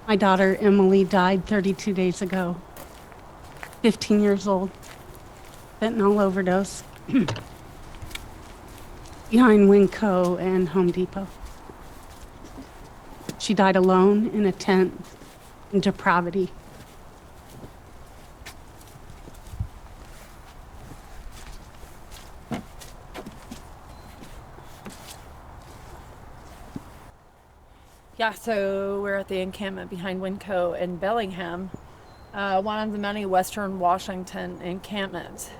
My daughter Emily died 32 days ago, 15 years old, fentanyl overdose behind Winco and Home Depot. She died alone in a tent in depravity. Yeah, so we're at the encampment behind Winco in Bellingham, one of the many Western Washington encampments.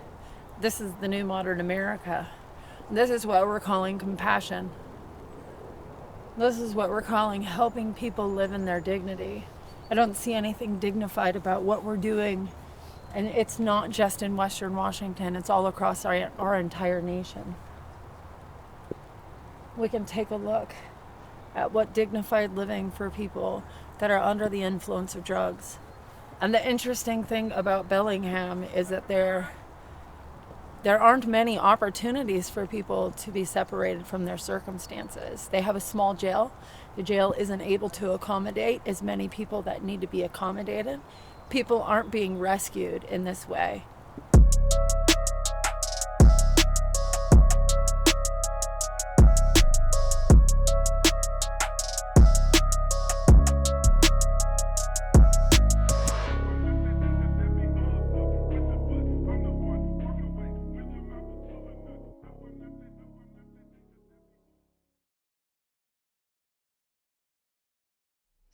This is the new modern America. This is what we're calling compassion. This is what we're calling helping people live in their dignity. I don't see anything dignified about what we're doing, and it's not just in Western Washington, it's all across our entire nation. We can take a look at what dignified living for people that are under the influence of drugs. And the interesting thing about Bellingham is that there aren't many opportunities for people to be separated from their circumstances. They have a small jail. The jail isn't able to accommodate as many people that need to be accommodated. People aren't being rescued in this way.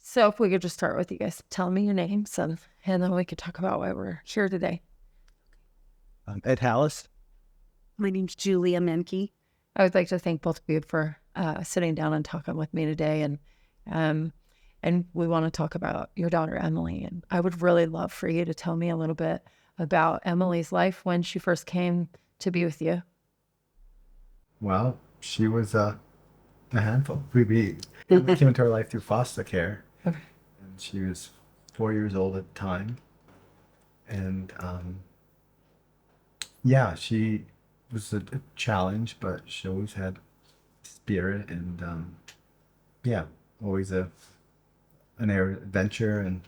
So if we could just start with you guys telling me your names, and then we could talk about why we're here today. Ed Hallis. My name's Julia Menke. I would like to thank both of you for sitting down and talking with me today, and we want to talk about your daughter Emily. And I would really love for you to tell me a little bit about Emily's life when she first came to be with you. Well, she was a handful. We came into her life through foster care. Okay. And she was 4 years old at the time. And yeah, she was a challenge, but she always had spirit and yeah, always an adventure. And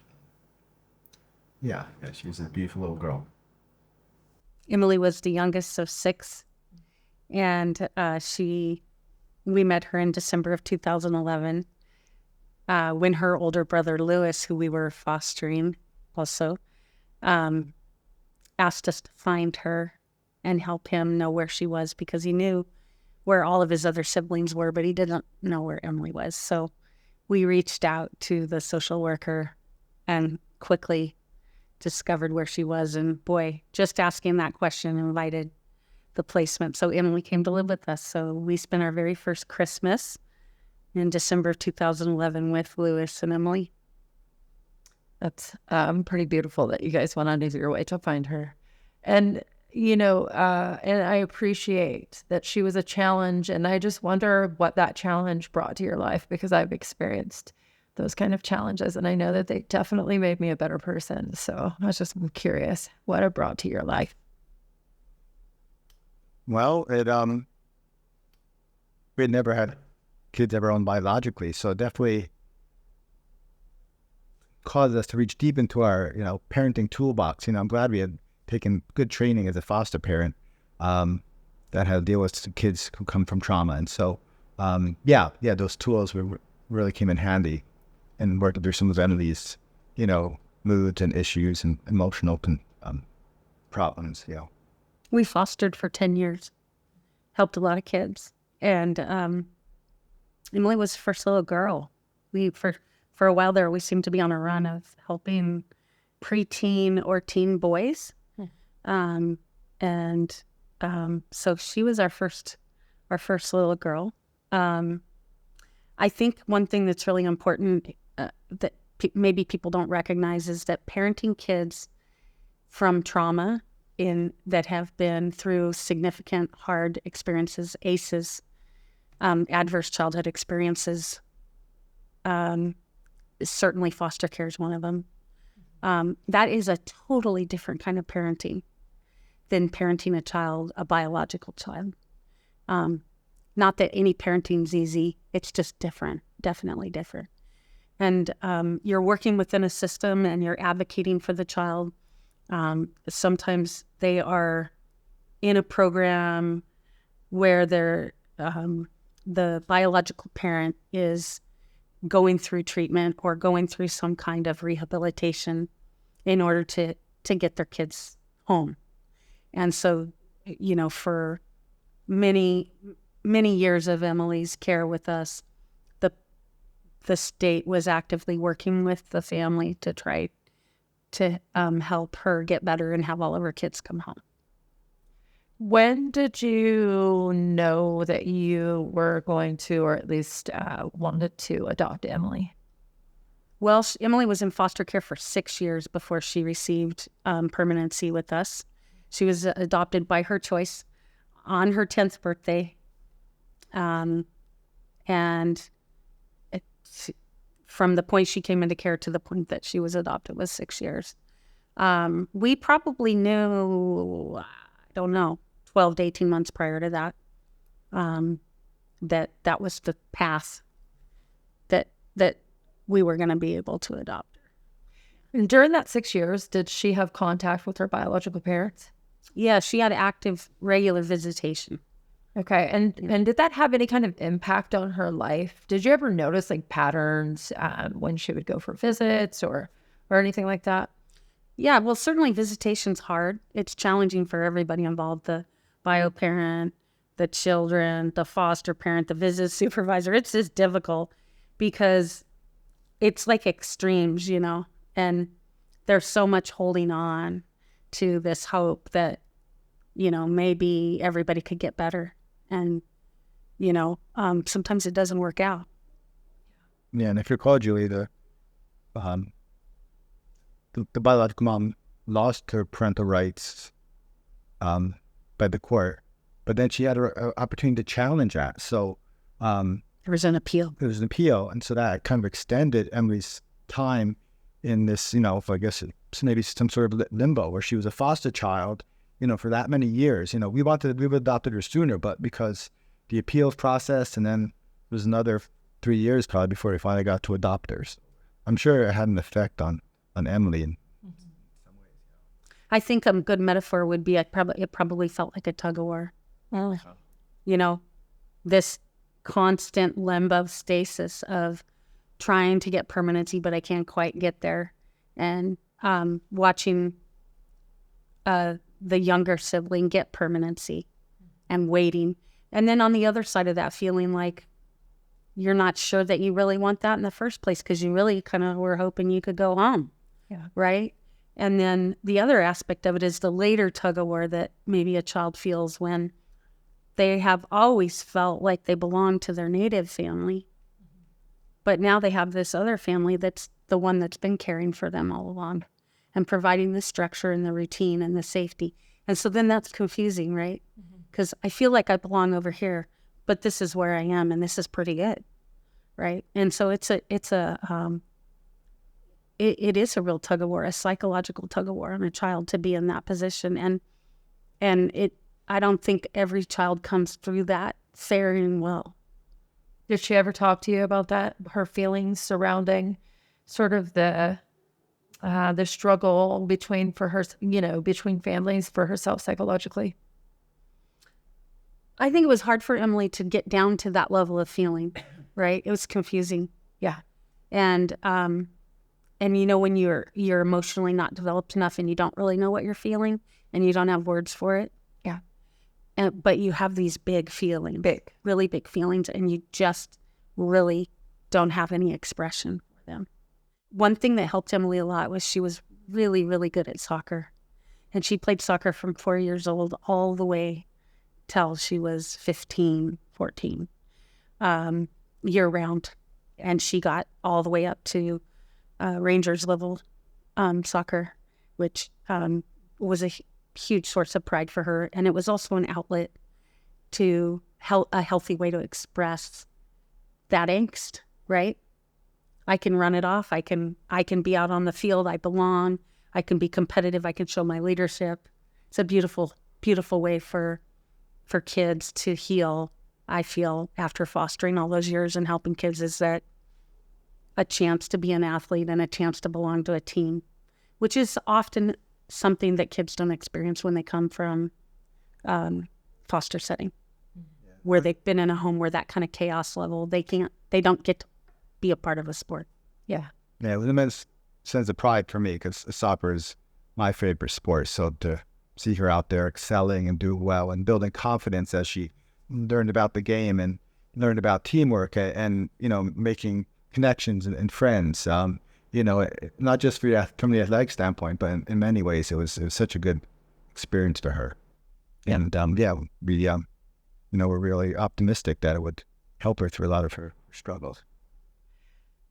yeah, she was a beautiful little girl. Emily was the youngest of six, and we met her in December of 2011 when her older brother Lewis, who we were fostering also, asked us to find her and help him know where she was, because he knew where all of his other siblings were, but he didn't know where Emily was. So we reached out to the social worker and quickly discovered where she was. And boy, just asking that question invited the placement. So Emily came to live with us. So we spent our very first Christmas in December of 2011 with Lewis and Emily. That's pretty beautiful that you guys went out of your way to find her. And, and I appreciate that she was a challenge. And I just wonder what that challenge brought to your life, because I've experienced those kind of challenges. And I know that they definitely made me a better person. So I was just curious what it brought to your life. Well, we had never had kids of our own biologically, so it definitely caused us to reach deep into our, parenting toolbox. I'm glad we had taken good training as a foster parent that had to deal with kids who come from trauma. And so, those tools really came in handy and worked through some of Emily's, moods and issues and emotional problems, We fostered for 10 years, helped a lot of kids. And Emily was the first little girl. For a while there, we seemed to be on a run of helping preteen or teen boys. So she was our first little girl. I think one thing that's really important that maybe people don't recognize is that parenting kids from trauma that have been through significant hard experiences, ACEs, adverse childhood experiences, certainly foster care is one of them. That is a totally different kind of parenting than parenting a biological child. Not that any parenting's easy, it's just different, definitely different. and you're working within a system and you're advocating for the child. Sometimes they are in a program where the biological parent is going through treatment or going through some kind of rehabilitation in order to get their kids home. And so, for many, many years of Emily's care with us, the state was actively working with the family to try to help her get better and have all of her kids come home. When did you know that you were going to, or at least wanted to adopt Emily? Well, Emily was in foster care for 6 years before she received permanency with us. She was adopted by her choice on her 10th birthday. And from the point she came into care to the point that she was adopted was 6 years. We probably knew, I don't know, 12 to 18 months prior to that, that was the path that we were going to be able to adopt her. And during that 6 years, did she have contact with her biological parents? Yeah, she had active, regular visitation. Okay, and did that have any kind of impact on her life? Did you ever notice like patterns when she would go for visits or anything like that? Yeah, well, certainly visitation's hard. It's challenging for everybody involved, the bio parent, the children, the foster parent, the visit supervisor. It's just difficult because it's like extremes, and there's so much holding on to this hope that, maybe everybody could get better. And, sometimes it doesn't work out. Yeah, and if you recall, Julie, the biological mom lost her parental rights by the court, but then she had an opportunity to challenge that. So there was an appeal. And so that kind of extended Emily's time in this, I guess it's maybe some sort of limbo where she was a foster child, for that many years. We would have adopted her sooner, but because the appeals process, and then it was another 3 years probably before we finally got to adopt her. So I'm sure it had an effect on Emily in some ways. I think a good metaphor would be it probably felt like a tug of war. This constant limbo stasis of trying to get permanency, but I can't quite get there, and watching the younger sibling get permanency and waiting. And then on the other side of that, feeling like you're not sure that you really want that in the first place because you really kind of were hoping you could go home. Yeah. Right? And then the other aspect of it is the later tug of war that maybe a child feels when they have always felt like they belong to their native family. But now they have this other family that's the one that's been caring for them all along and providing the structure and the routine and the safety. And so then that's confusing, right? Because I feel like I belong over here, but this is where I am and this is pretty good, right? And so it is a real tug of war, a psychological tug of war on a child to be in that position. And I don't think every child comes through that faring well. Did she ever talk to you about that, her feelings surrounding sort of the struggle between families for herself psychologically? I think it was hard for Emily to get down to that level of feeling, right? It was confusing. Yeah. And when you're emotionally not developed enough and you don't really know what you're feeling and you don't have words for it. Yeah. But you have these big feelings, really big feelings, and you just really don't have any expression for them. One thing that helped Emily a lot was she was really, really good at soccer. And she played soccer from 4 years old all the way till she was 15, 14, year round. And she got all the way up to Rangers level soccer, which was a huge source of pride for her. And it was also an outlet to a healthy way to express that angst, right? I can run it off. I can be out on the field. I belong. I can be competitive. I can show my leadership. It's a beautiful, beautiful way for kids to heal, I feel, after fostering all those years and helping kids, is that a chance to be an athlete and a chance to belong to a team, which is often something that kids don't experience when they come from foster setting, where they've been in a home where that kind of chaos level, they don't get to be a part of a sport. Yeah, it was an immense sense of pride for me because soccer is my favorite sport. So to see her out there excelling and doing well and building confidence as she learned about the game and learned about teamwork and making connections and friends, not just from the athletic standpoint, but in many ways it was such a good experience for her. Yeah. And we're really optimistic that it would help her through a lot of her struggles.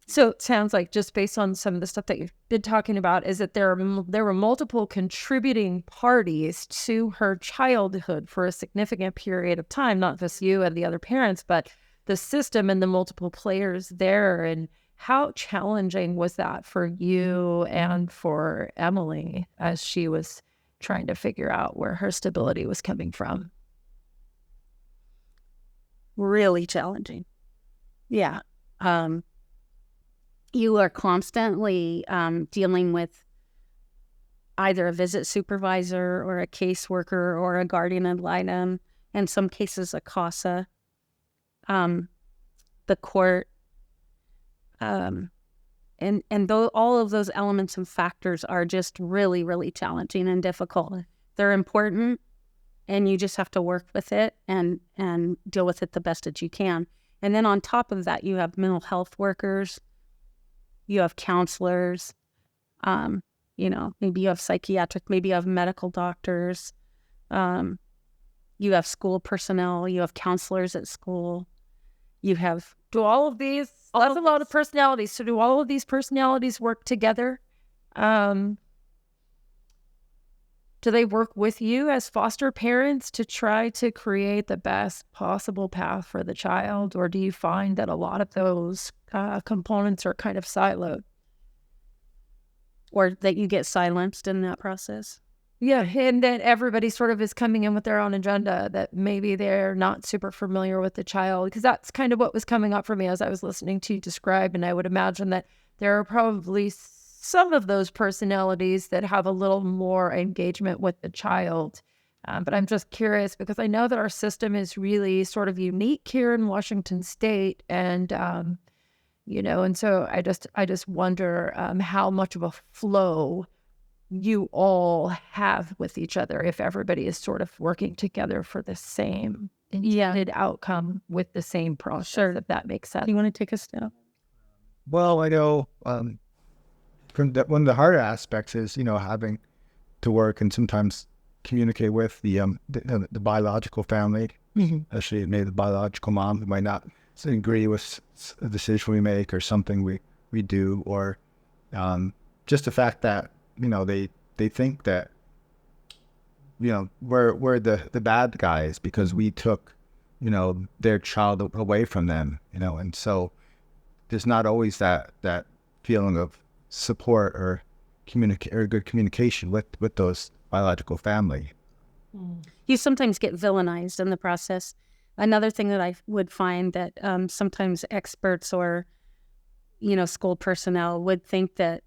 So it sounds like, just based on some of the stuff that you've been talking about, is that there were multiple contributing parties to her childhood for a significant period of time, not just you and the other parents, but the system and the multiple players there. And how challenging was that for you and for Emily as she was trying to figure out where her stability was coming from? Really challenging. Yeah. You are constantly dealing with either a visit supervisor or a caseworker or a guardian ad litem, in some cases a CASA, the court, and all of those elements and factors are just really, really challenging and difficult. They're important, and you just have to work with it and deal with it the best that you can. And then on top of that, you have mental health workers, you have counselors, maybe you have psychiatric, maybe you have medical doctors, you have school personnel, you have counselors at school, you have... That's a lot of personalities. So do all of these personalities work together? Do they work with you as foster parents to try to create the best possible path for the child? Or do you find that a lot of those components are kind of siloed? Or that you get silenced in that process? Yeah, and that everybody sort of is coming in with their own agenda, that maybe they're not super familiar with the child. Because that's kind of what was coming up for me as I was listening to you describe. And I would imagine that there are probably some of those personalities that have a little more engagement with the child. But I'm just curious because I know that our system is really sort of unique here in Washington State. And, and so I just wonder how much of a flow you all have with each other if everybody is sort of working together for the same intended outcome with the same process. Sure. If that makes sense. Do you want to take us down? Well, I know one of the harder aspects is, having to work and sometimes communicate with the biological family, especially maybe the biological mom who might not agree with a decision we make or something we do, or just the fact that, they think that, we're the bad guys because we took, their child away from them, and so there's not always that feeling of support or good communication with those biological family. You sometimes get villainized in the process. Another thing that I would find that sometimes experts or, school personnel would think that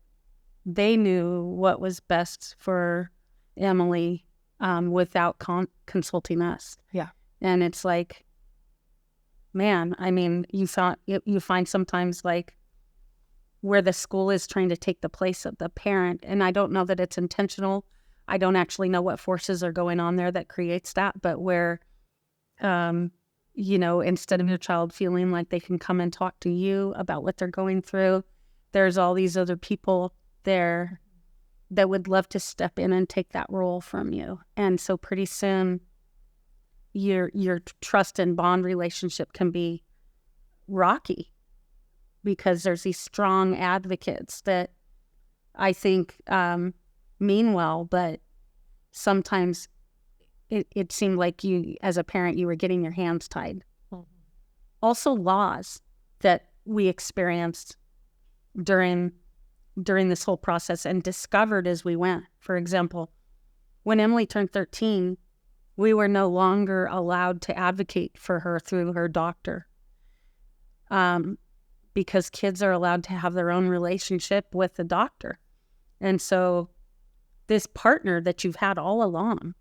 they knew what was best for Emily without consulting us. Yeah. And it's like, man, I mean, you find sometimes like where the school is trying to take the place of the parent. And I don't know that it's intentional. I don't actually know what forces are going on there that creates that, but where, instead of your child feeling like they can come and talk to you about what they're going through, there's all these other people there that would love to step in and take that role from you. And so pretty soon your trust and bond relationship can be rocky because there's these strong advocates that I think mean well, but sometimes it seemed like you, as a parent, you were getting your hands tied. Mm-hmm. Also laws that we experienced during this whole process and discovered as we went. For example, when Emily turned 13, we were no longer allowed to advocate for her through her doctor. because kids are allowed to have their own relationship with the doctor. And so this partner that you've had all along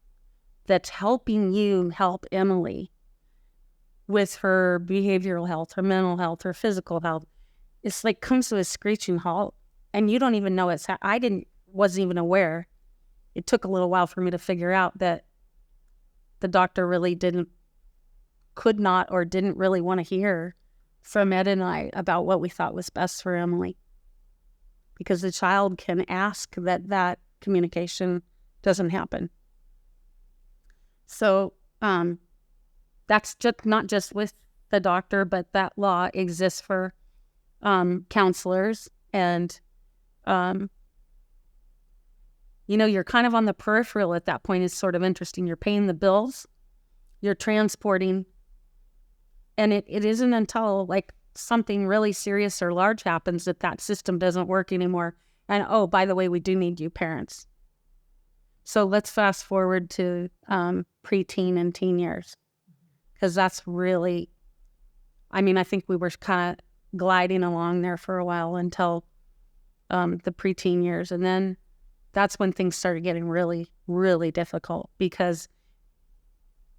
that's helping you help Emily with her behavioral health, her mental health, her physical health, it's like comes to a screeching halt, and you don't even know it's wasn't even aware. It took a little while for me to figure out that the doctor really could not or didn't really want to hear from Ed and I about what we thought was best for Emily, because the child can ask that communication doesn't happen. So that's just not just with the doctor, but that law exists for counselors. And, you're kind of on the peripheral at that point. Is sort of interesting. You're paying the bills, you're transporting, and it isn't until like something really serious or large happens that system doesn't work anymore. And, oh, by the way, we do need you parents. So let's fast forward to preteen and teen years, because that's really, I think we were kind of gliding along there for a while until the preteen years. And then that's when things started getting really, really difficult, because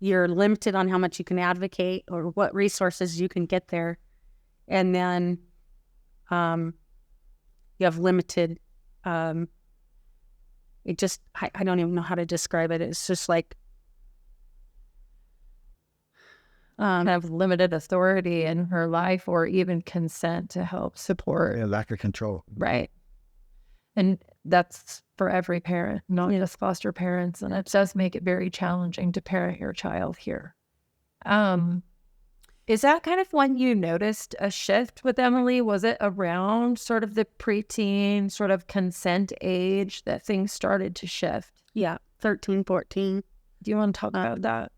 you're limited on how much you can advocate or what resources you can get there. And then you have limited, I don't even know how to describe it. It's just like have limited authority in her life or even consent to help support. Yeah, lack of control. Right. And that's for every parent, not just foster parents. And it does make it very challenging to parent your child here. Is that kind of when you noticed a shift with Emily? Was it around sort of the preteen, sort of consent age that things started to shift? Yeah, 13, 14. Do you want to talk about that?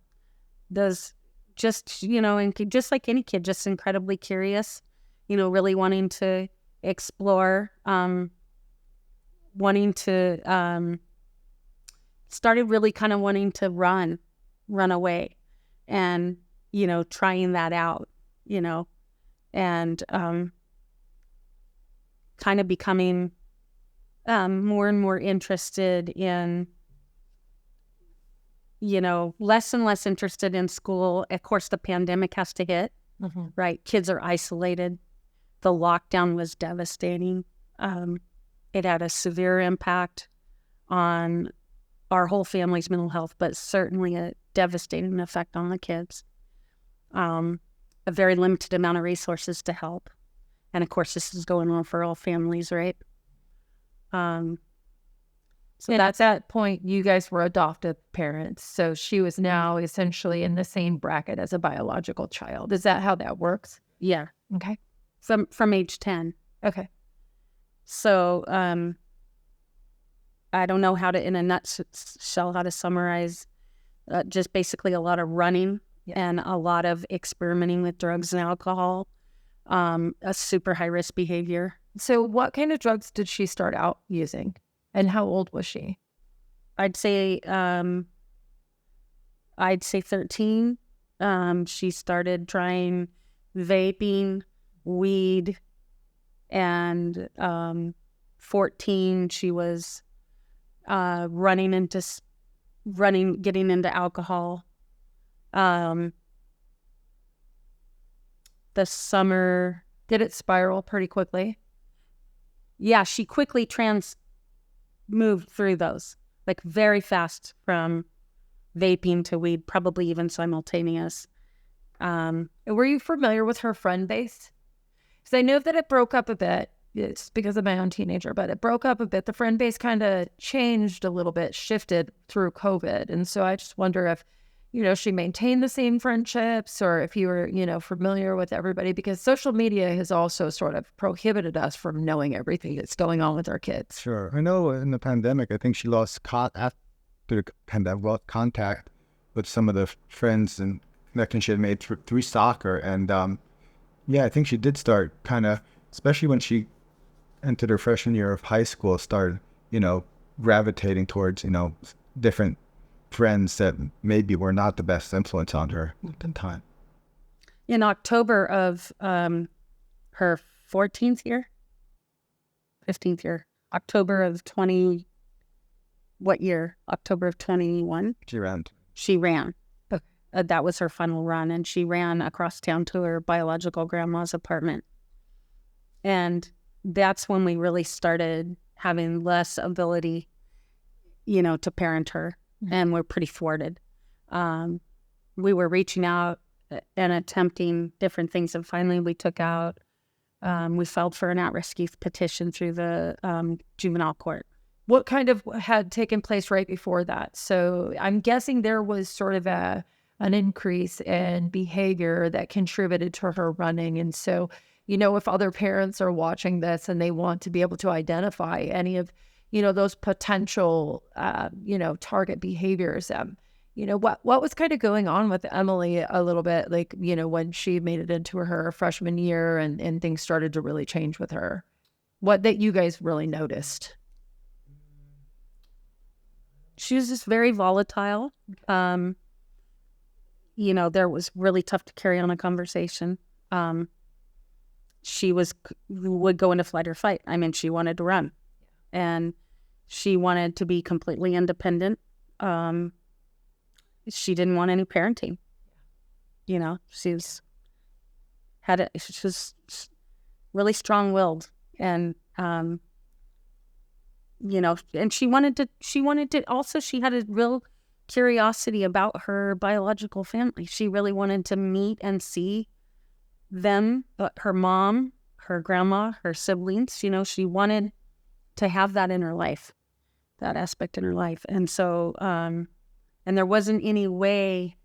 Those just, and just like any kid, just incredibly curious, really wanting to explore, started really kind of wanting to run away and, trying that out, and kind of becoming more and more interested in, less and less interested in school. Of course, the pandemic has to hit, right? Kids are isolated. The lockdown was devastating. It had a severe impact on our whole family's mental health, but certainly a devastating effect on the kids. A very limited amount of resources to help. And of course, this is going on for all families, right? So at that point, you guys were adoptive parents. So she was now essentially in the same bracket as a biological child. Is that how that works? Yeah. Okay. From age 10. Okay. So I don't know how to, in a nutshell, how to summarize, just basically a lot of running and a lot of experimenting with drugs and alcohol, a super high-risk behavior. So what kind of drugs did she start out using? And how old was she? I'd say 13. She started trying vaping, weed, and 14 she was getting into alcohol. The summer, did it spiral pretty quickly? Yeah, she quickly moved through those, like very fast, from vaping to weed, probably even simultaneous. Were you familiar with her friend base? Because I know that it broke up a bit. It's because of my own teenager, but it broke up a bit. The friend base kind of changed a little bit, shifted through COVID. And so I just wonder if, she maintained the same friendships, or if you were, familiar with everybody, because social media has also sort of prohibited us from knowing everything that's going on with our kids. Sure. I know in the pandemic, I think she after the pandemic, lost contact with some of the friends and connections she had made through soccer. And I think she did start kind of, especially when she entered her freshman year of high school, started, gravitating towards, different friends that maybe were not the best influence on her at the time. In October of her 14th year, 15th year, October of 20. What year? October of 21. She ran. She ran. That was her final run, and she ran across town to her biological grandma's apartment. And that's when we really started having less ability, to parent her, and we're pretty thwarted. We were reaching out and attempting different things, and finally we took out, we filed for an at-risk youth petition through the juvenile court. What kind of had taken place right before that? So I'm guessing there was sort of an increase in behavior that contributed to her running. And so, if other parents are watching this and they want to be able to identify any of, those potential, target behaviors, what was kind of going on with Emily a little bit, like, when she made it into her freshman year and things started to really change with her? What that you guys really noticed? She was just very volatile. There was really tough to carry on a conversation. She would go into flight or fight. I mean, she wanted to run, and she wanted to be completely independent. She didn't want any parenting. She was really strong-willed, and and she wanted to also, she had a real curiosity about her biological family. She really wanted to meet and see them, her mom, her grandma, her siblings. She wanted to have that in her life, that aspect in her life. And so, and there wasn't any way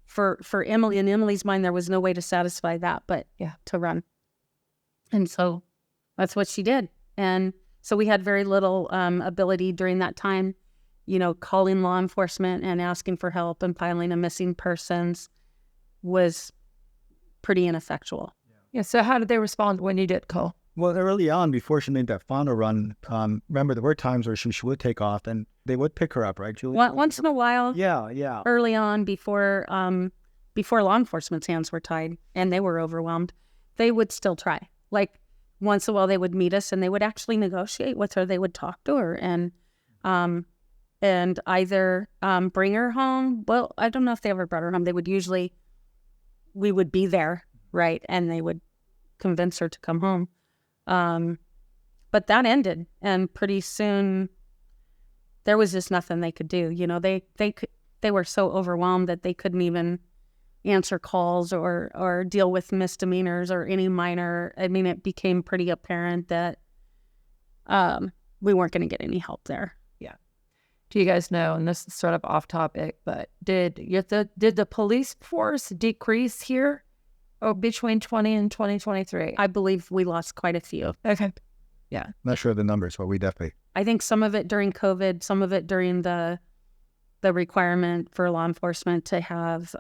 for Emily, in Emily's mind, there was no way to satisfy that, but to run. And so that's what she did. And so we had very little ability during that time, calling law enforcement and asking for help and filing a missing persons was pretty ineffectual. Yeah. So how did they respond when you did call? Well, early on, before she made that final run, remember there were times where she would take off and they would pick her up, right, Julie? Once in a while. Yeah. Early on, before law enforcement's hands were tied and they were overwhelmed, they would still try. Like, once in a while they would meet us and they would actually negotiate with her. They would talk to her and either bring her home. Well, I don't know if they ever brought her home. We would be there, right? And they would convince her to come home. But that ended, and pretty soon there was just nothing they could do. They were so overwhelmed that they couldn't even answer calls or deal with misdemeanors or any minor. I mean, it became pretty apparent that we weren't going to get any help there. Yeah. Do you guys know, and this is sort of off topic, but did the police force decrease here between 20 and 2023? I believe we lost quite a few. Okay. Yeah. Not sure of the numbers, but we definitely. I think some of it during COVID, some of it during the requirement for law enforcement to have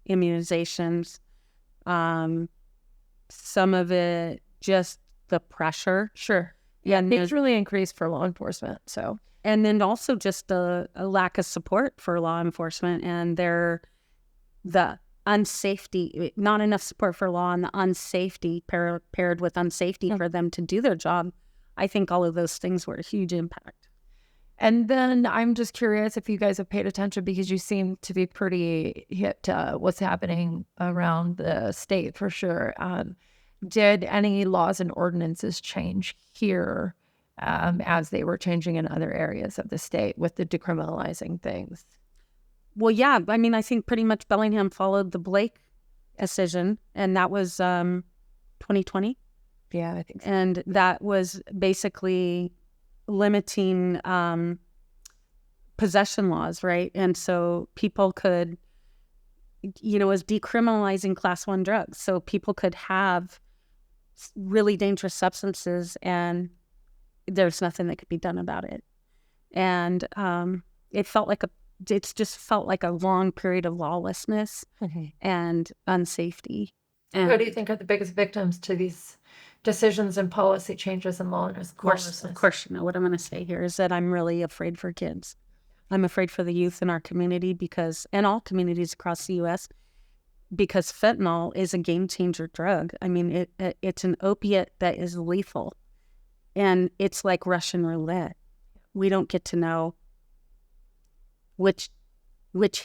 immunizations, some of it just the pressure. Sure. Yeah, things really increased for law enforcement. So, and then also just a lack of support for law enforcement and the unsafety, not enough support for law, and the unsafety paired with unsafety for them to do their job. I think all of those things were a huge impact. And then I'm just curious if you guys have paid attention, because you seem to be pretty hip to what's happening around the state for sure. Did any laws and ordinances change here as they were changing in other areas of the state with the decriminalizing things? Well, yeah. I mean, I think pretty much Bellingham followed the Blake decision, and that was 2020. Yeah, I think so. And that was basically limiting possession laws, right? And so people could, was decriminalizing class 1 drugs. So people could have really dangerous substances and there's nothing that could be done about it. And it just felt like a long period of lawlessness and unsafety. And who do you think are the biggest victims to these decisions and policy changes and lawlessness? Of course, what I'm going to say here is that I'm really afraid for kids. I'm afraid for the youth in our community and all communities across the U.S. because fentanyl is a game changer drug. I mean, it's an opiate that is lethal, and it's like Russian roulette. We don't get to know which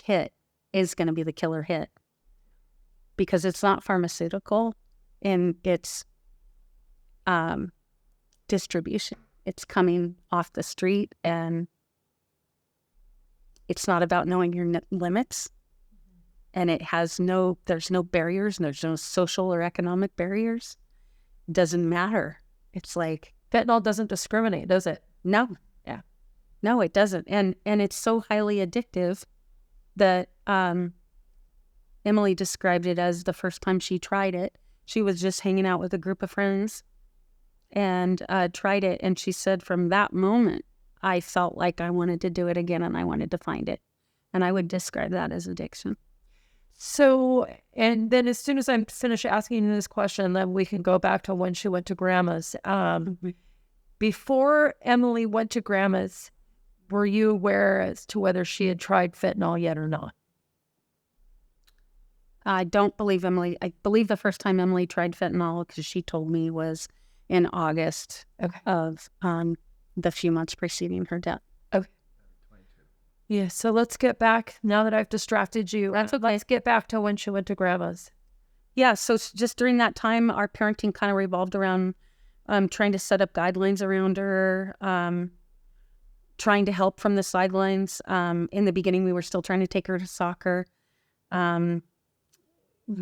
hit is going to be the killer hit, because it's not pharmaceutical in its distribution. It's coming off the street, and it's not about knowing your limits. And there's no barriers, there's no social or economic barriers. Doesn't matter. It's like Fentanyl doesn't discriminate, does it? no. Yeah. No, it doesn't. And it's so highly addictive that Emily described it as the first time she tried it. She was just hanging out with a group of friends and tried it. And she said, from that moment, I felt like I wanted to do it again, and I wanted to find it. And I would describe that as addiction. So, and then as soon as I'm finished asking you this question, then we can go back to when she went to Grandma's. Before Emily went to Grandma's, were you aware as to whether she had tried fentanyl yet or not? I don't believe Emily. I believe the first time Emily tried fentanyl, because she told me, was in August of the few months preceding her death. Okay. Yeah, so let's get back, now that I've distracted you, That's okay. let's get back to when she went to Grandma's. Yeah, so just during that time, our parenting kind of revolved around trying to set up guidelines around her, trying to help from the sidelines. In the beginning, we were still trying to take her to soccer, trying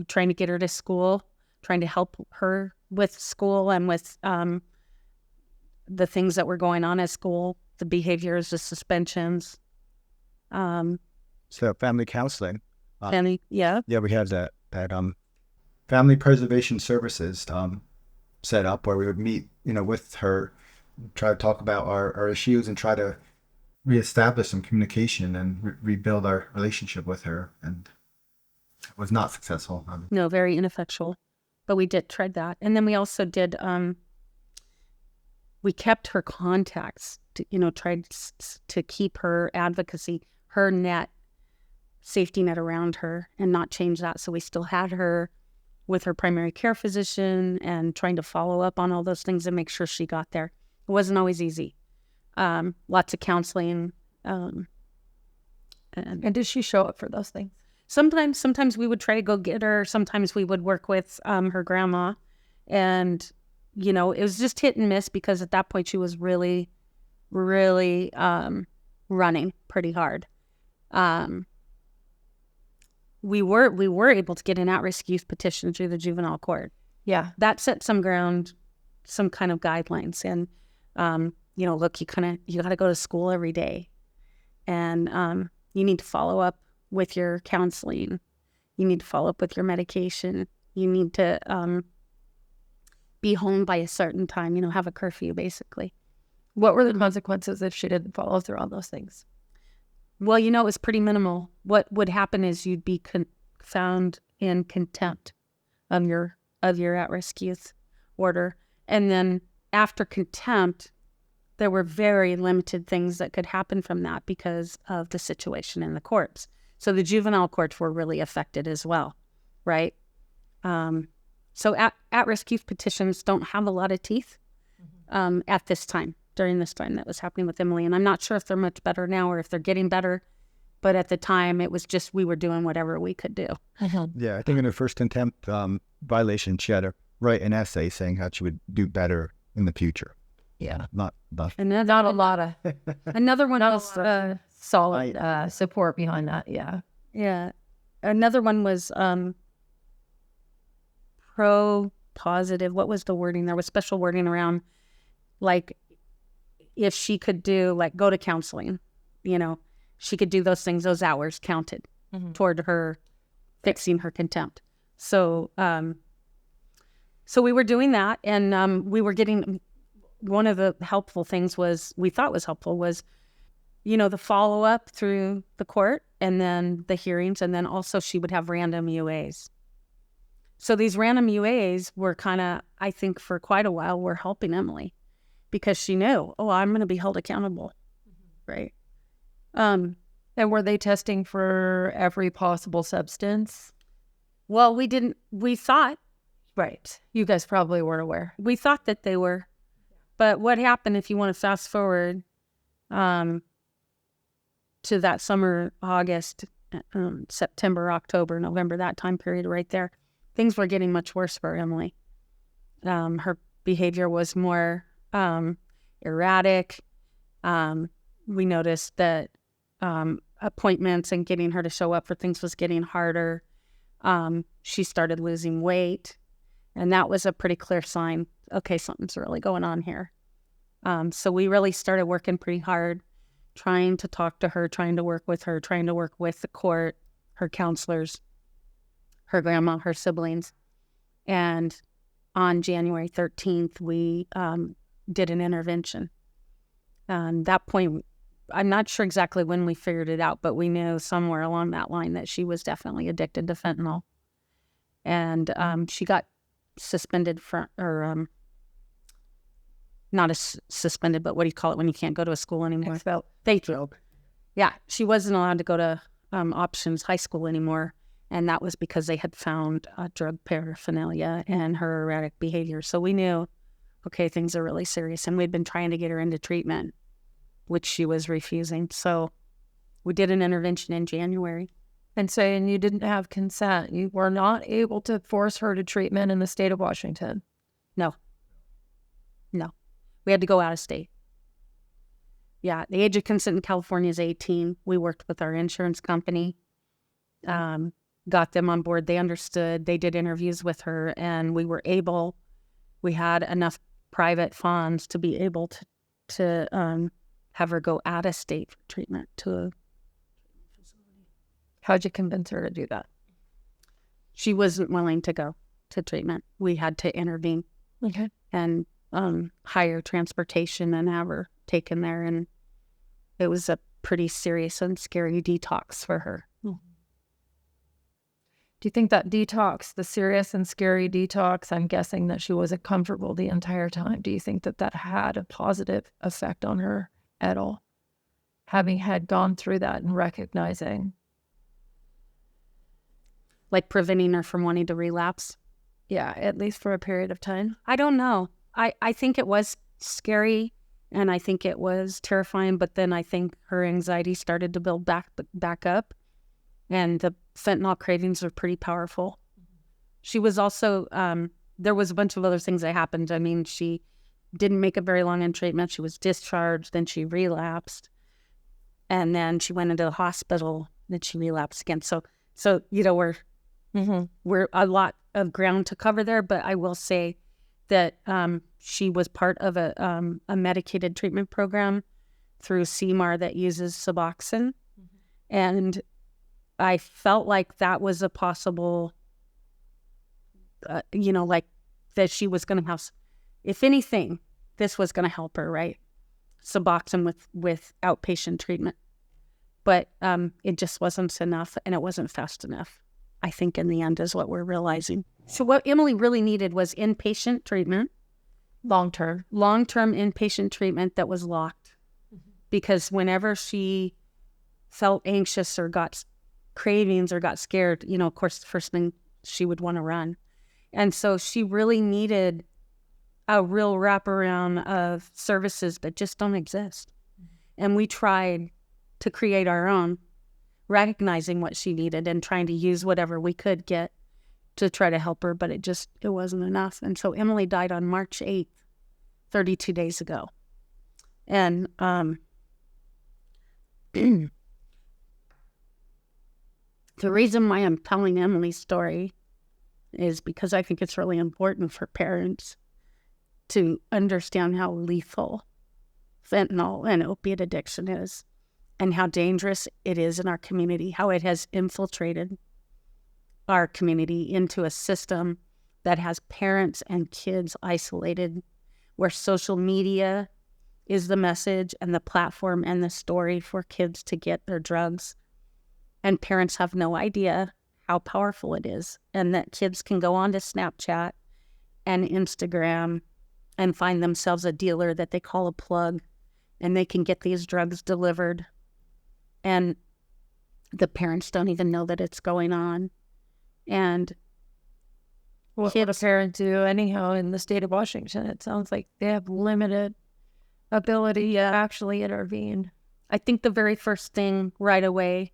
to get her to school, trying to help her with school and with the things that were going on at school, the behaviors, the suspensions. So family counseling. And yeah, We have that family preservation services set up where we would meet, with her, try to talk about our issues and try to reestablish some communication and rebuild our relationship with her. And it was not successful. no, very ineffectual, but we did try that. And then we also did, we kept her contacts, tried to keep her advocacy, her safety net around her, and not change that. So we still had her with her primary care physician and trying to follow up on all those things and make sure she got there. It wasn't always easy. Lots of counseling. And did she show up for those things? Sometimes we would try to go get her. Sometimes we would work with her grandma, and it was just hit and miss, because at that point she was really, really running pretty hard. We were able to get an at-risk youth petition through the juvenile court. Yeah, that set some kind of guidelines. And look, you got to go to school every day, and you need to follow up with your counseling. You need to follow up with your medication. You need to be home by a certain time. Have a curfew, basically. What were the consequences if she didn't follow through on those things? Well, it was pretty minimal. What would happen is you'd be found in contempt of your at-risk youth order. And then after contempt, there were very limited things that could happen from that because of the situation in the courts. So the juvenile courts were really affected as well, right? So at-risk youth petitions don't have a lot of teeth at this time. During this time that was happening with Emily. And I'm not sure if they're much better now or if they're getting better, but at the time it was just, we were doing whatever we could do. Yeah, I think in her first contempt violation, she had to write an essay saying how she would do better in the future. Yeah. Not Not a lot of another one was solid support behind that. Yeah. Yeah. Another one was pro-positive. What was the wording? There was special wording around, like, if she could go to counseling, she could do those things, those hours counted toward her fixing her contempt. So we were doing that, and we were getting, one of the helpful things we thought was helpful was, the follow-up through the court, and then the hearings, and then also she would have random UAs. So these random UAs were kind of, I think for quite a while, were helping Emily, because she knew, I'm going to be held accountable, right? And were they testing for every possible substance? Well, we thought Right. You guys probably weren't aware. that they were. But what happened, if you want to fast forward to that summer, August, September, October, November, that time period right there, things were getting much worse for Emily. Her behavior was more erratic. We noticed that appointments and getting her to show up for things was getting harder. She started losing weight, and that was a pretty clear sign. Okay, something's really going on here. So we really started working pretty hard, trying to talk to her, trying to work with her, trying to work with the court, her counselors, her grandma, her siblings. And on January 13th, we did an intervention. That point, I'm not sure exactly when we figured it out, but we knew somewhere along that line that she was definitely addicted to fentanyl. And she got suspended not suspended, but what do you call it when you can't go to a school anymore? Expelled. Thank you. Yeah, she wasn't allowed to go to Options High School anymore, and that was because they had found drug paraphernalia and her erratic behavior. So we knew, okay, things are really serious, and we'd been trying to get her into treatment, which she was refusing. So we did an intervention in January. And saying you didn't have consent. You were not able to force her to treatment in the state of Washington. No. We had to go out of state. Yeah, the age of consent in California is 18. We worked with our insurance company, got them on board. They understood. They did interviews with her, and we had enough private funds to be able to have her go out of state for treatment to a facility. How'd you convince her to do that? She wasn't willing to go to treatment. We had to intervene. Okay. And hire transportation and have her taken there. And it was a pretty serious and scary detox for her. Do you think that detox, the serious and scary detox, I'm guessing that she wasn't comfortable the entire time. Do you think that had a positive effect on her at all? Having had gone through that and recognizing. Like preventing her from wanting to relapse? Yeah, at least for a period of time. I don't know. I think it was scary, and I think it was terrifying, but then I think her anxiety started to build back up, and the fentanyl cravings are pretty powerful. She was also, there was a bunch of other things that happened. I mean, she didn't make it very long in treatment. She was discharged, then she relapsed, and then she went into the hospital, then she relapsed again. So we're a lot of ground to cover there, but I will say that she was part of a medicated treatment program through CMAR that uses Suboxone. And I felt like that was a possible, like that she was going to have, if anything, this was going to help her, right? Suboxone with outpatient treatment. But it just wasn't enough, and it wasn't fast enough, I think, in the end, is what we're realizing. So what Emily really needed was inpatient treatment. Long-term inpatient treatment that was locked. Because whenever she felt anxious or got cravings or got scared, of course, the first thing she would want to run. And so she really needed a real wraparound of services that just don't exist. And we tried to create our own, recognizing what she needed and trying to use whatever we could get to try to help her, but it wasn't enough. And so Emily died on March 8th, 32 days ago. And the reason why I'm telling Emily's story is because I think it's really important for parents to understand how lethal fentanyl and opiate addiction is, and how dangerous it is in our community, how it has infiltrated our community into a system that has parents and kids isolated, where social media is the message and the platform and the story for kids to get their drugs. And parents have no idea how powerful it is, and that kids can go on to Snapchat and Instagram and find themselves a dealer that they call a plug, and they can get these drugs delivered. And the parents don't even know that it's going on. And What would a parent do anyhow in the state of Washington? It sounds like they have limited ability to actually intervene. I think the very first thing right away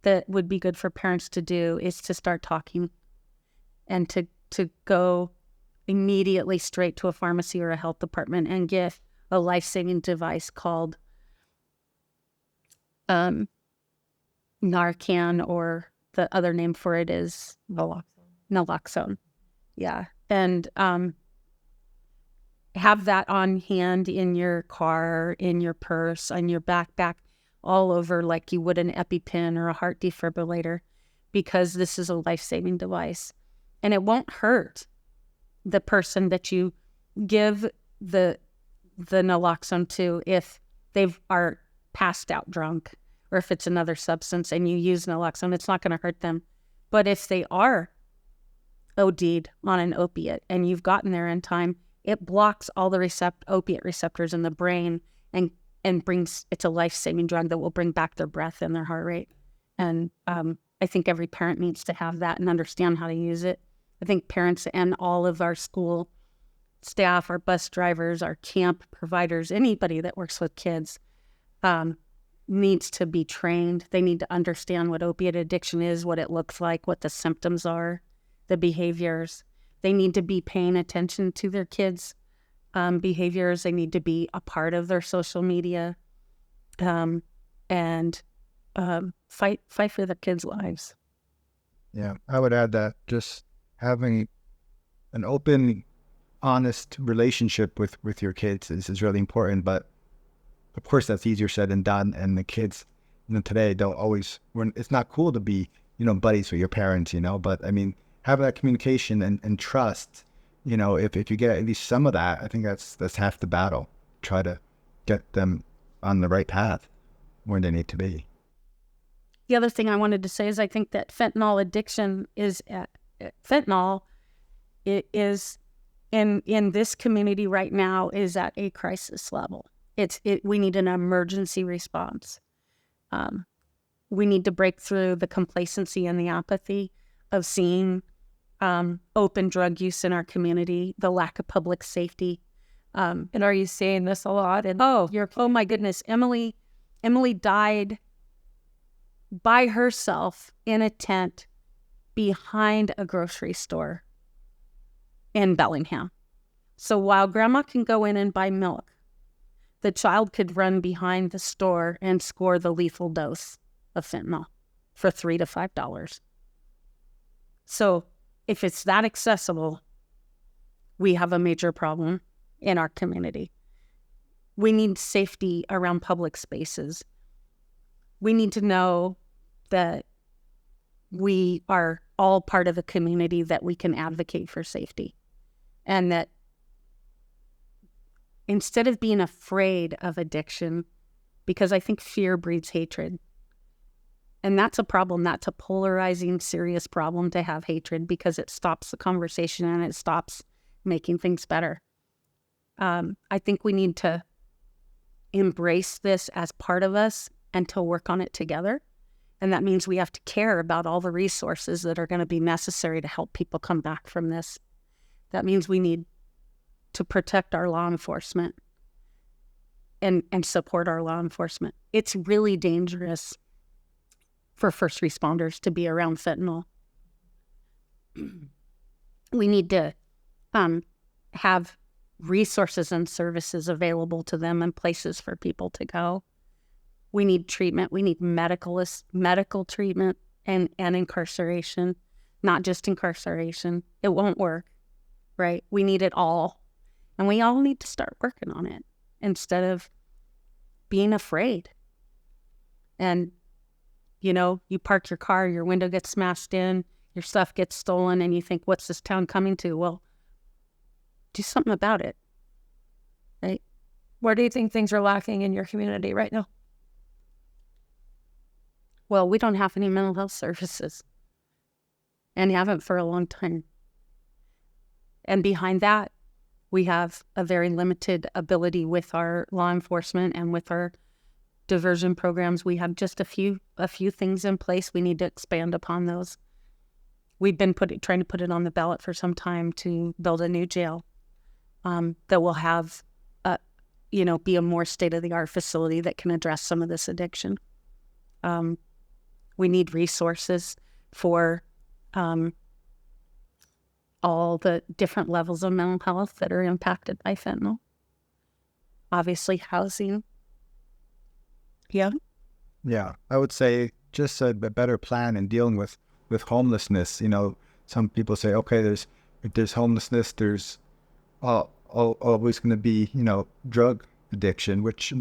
that would be good for parents to do is to start talking and to go immediately straight to a pharmacy or a health department and get a life-saving device called Narcan, or the other name for it is naloxone. Yeah. And have that on hand in your car, in your purse, on your backpack, all over, like you would an EpiPen or a heart defibrillator, because this is a life-saving device. And it won't hurt the person that you give the naloxone to if they are passed out drunk, or if it's another substance and you use naloxone, it's not going to hurt them. But if they are OD'd on an opiate and you've gotten there in time, it blocks all the opiate receptors in the brain and brings, it's a life-saving drug that will bring back their breath and their heart rate. And I think every parent needs to have that and understand how to use it. I think parents and all of our school staff, our bus drivers, our camp providers, anybody that works with kids needs to be trained. They need to understand what opiate addiction is, what it looks like, what the symptoms are, the behaviors. They need to be paying attention to their kids' behaviors. They need to be a part of their social media and fight for their kids' lives. Yeah, I would add that just having an open, honest relationship with your kids is really important. But of course, that's easier said than done. And the kids, today don't always. It's not cool to be, buddies with your parents, But I mean, having that communication and trust, if you get at least some of that, I think that's half the battle. Try to get them on the right path where they need to be. The other thing I wanted to say is I think that fentanyl addiction is in this community right now is at a crisis level. We need an emergency response. We need to break through the complacency and the apathy of seeing open drug use in our community, the lack of public safety. And are you seeing this a lot? Oh my goodness. Emily died by herself in a tent behind a grocery store in Bellingham. So while grandma can go in and buy milk, the child could run behind the store and score the lethal dose of fentanyl for $3 to $5. So if it's that accessible, we have a major problem in our community. We need safety around public spaces. We need to know that we are all part of a community that we can advocate for safety. And that instead of being afraid of addiction, because I think fear breeds hatred. And that's a problem. That's a polarizing, serious problem to have hatred, because it stops the conversation and it stops making things better. I think we need to embrace this as part of us and to work on it together. And that means we have to care about all the resources that are going to be necessary to help people come back from this. That means we need to protect our law enforcement and support our law enforcement. It's really dangerous for first responders to be around fentanyl. We need to have resources and services available to them and places for people to go. We need treatment. We need medical treatment and incarceration, not just incarceration. It won't work, right? We need it all. And we all need to start working on it instead of being afraid. And, you park your car, your window gets smashed in, your stuff gets stolen, and you think, what's this town coming to? Well, do something about it, right? Where do you think things are lacking in your community right now? Well, we don't have any mental health services and haven't for a long time. And behind that, we have a very limited ability with our law enforcement and with our diversion programs. We have just a few things in place. We need to expand upon those. we've been trying to put it on the ballot for some time to build a new jail that will have, be a more state-of-the-art facility that can address some of this addiction. We need resources for all the different levels of mental health that are impacted by fentanyl. Obviously, housing. Yeah. Yeah, I would say just a better plan in dealing with homelessness. Some people say, okay, if there's homelessness, there's always going to be, drug addiction, which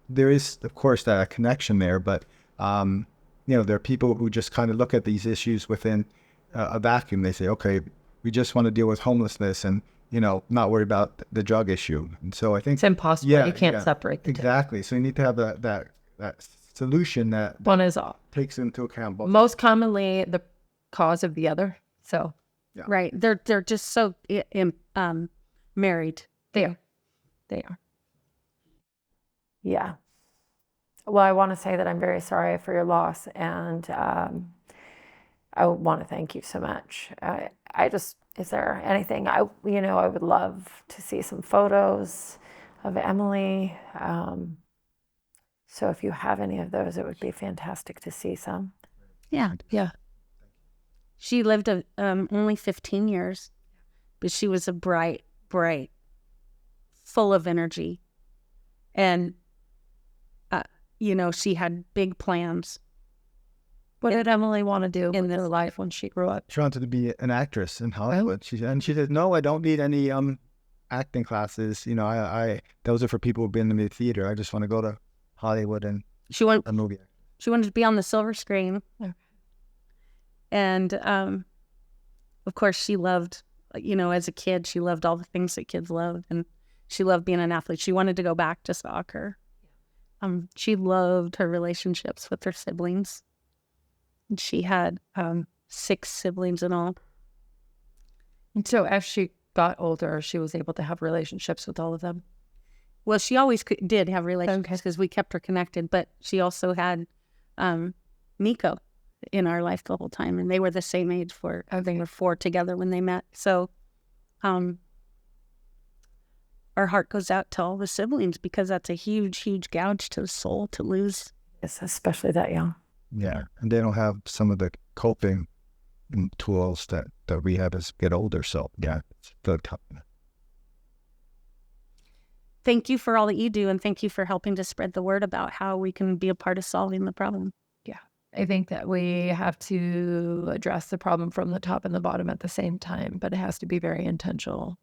there is, of course, that connection there. But, there are people who just kind of look at these issues within a vacuum. They say, okay, we just want to deal with homelessness and, not worry about the drug issue. And so I think It's impossible. You can't separate the two. Exactly. So you need to have that solution that One is takes into account both. most commonly the cause of the other. So Yeah. Right. They're just so married. they are. Yeah. Well, I want to say that I'm very sorry for your loss, and I want to thank you so much. Is there anything I would love to see some photos of Emily. So if you have any of those, it would be fantastic to see some. Yeah. She lived only 15 years, but she was a bright, full of energy. And, she had big plans. What did Emily want to do in her life when she grew up? She wanted to be an actress in Hollywood. She said, no, I don't need any acting classes. Those are for people who've been in the theater. I just want to go to Hollywood and a movie. She wanted to be on the silver screen. Okay. And, of course, she loved, as a kid, she loved all the things that kids love. And she loved being an athlete. She wanted to go back to soccer. She loved her relationships with her siblings. And she had 6 siblings in all. And so as she got older, she was able to have relationships with all of them. Well, she always did have relationships because we kept her connected. But she also had Nico in our life the whole time. And they were the same age they were 4 together when they met. So our heart goes out to all the siblings because that's a huge, huge gouge to the soul to lose. Yes, especially that young. Yeah, and they don't have some of the coping tools that we have as we get older. So, yeah, it's good. Thank you for all that you do, and thank you for helping to spread the word about how we can be a part of solving the problem. Yeah, I think that we have to address the problem from the top and the bottom at the same time, but it has to be very intentional.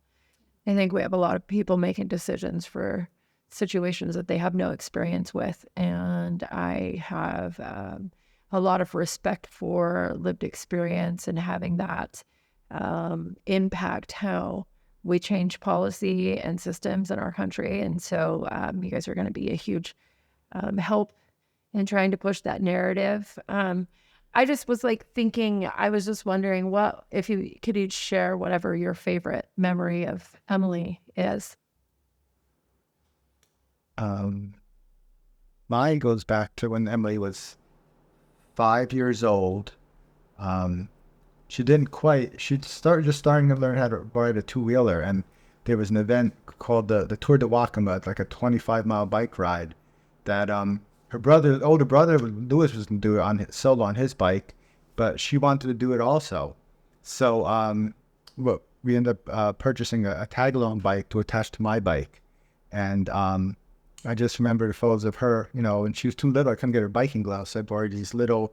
I think we have a lot of people making decisions for situations that they have no experience with, and I have a lot of respect for lived experience and having that impact how we change policy and systems in our country. And so you guys are going to be a huge help in trying to push that narrative. I just was thinking, I was just wondering what, if you could each share whatever your favorite memory of Emily is. Mine goes back to when Emily was 5 years old. She'd just starting to learn how to ride a 2-wheeler, and there was an event called the Tour de Wakama, like a 25-mile bike ride that her older brother Louis was going to do it solo on his bike, but she wanted to do it also. So we ended up purchasing a tag-along bike to attach to my bike, and I just remember the photos of her, when she was too little. I couldn't get her biking gloves, so I borrowed these little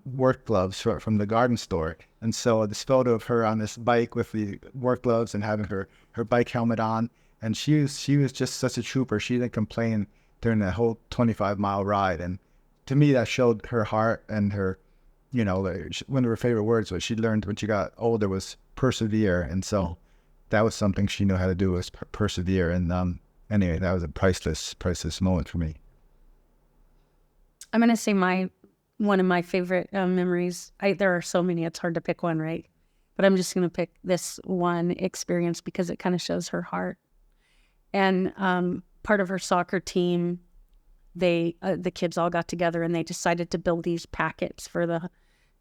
work gloves from the garden store. And so this photo of her on this bike with the work gloves and having her bike helmet on, and she was just such a trooper. She didn't complain during that whole 25-mile ride. And to me, that showed her heart and her, one of her favorite words was she learned when she got older was persevere. And so that was something she knew how to do, was persevere. And anyway, that was a priceless moment for me. I'm going to say one of my favorite memories. There are so many, it's hard to pick one, right? But I'm just going to pick this one experience because it kind of shows her heart. And part of her soccer team, the kids all got together and they decided to build these packets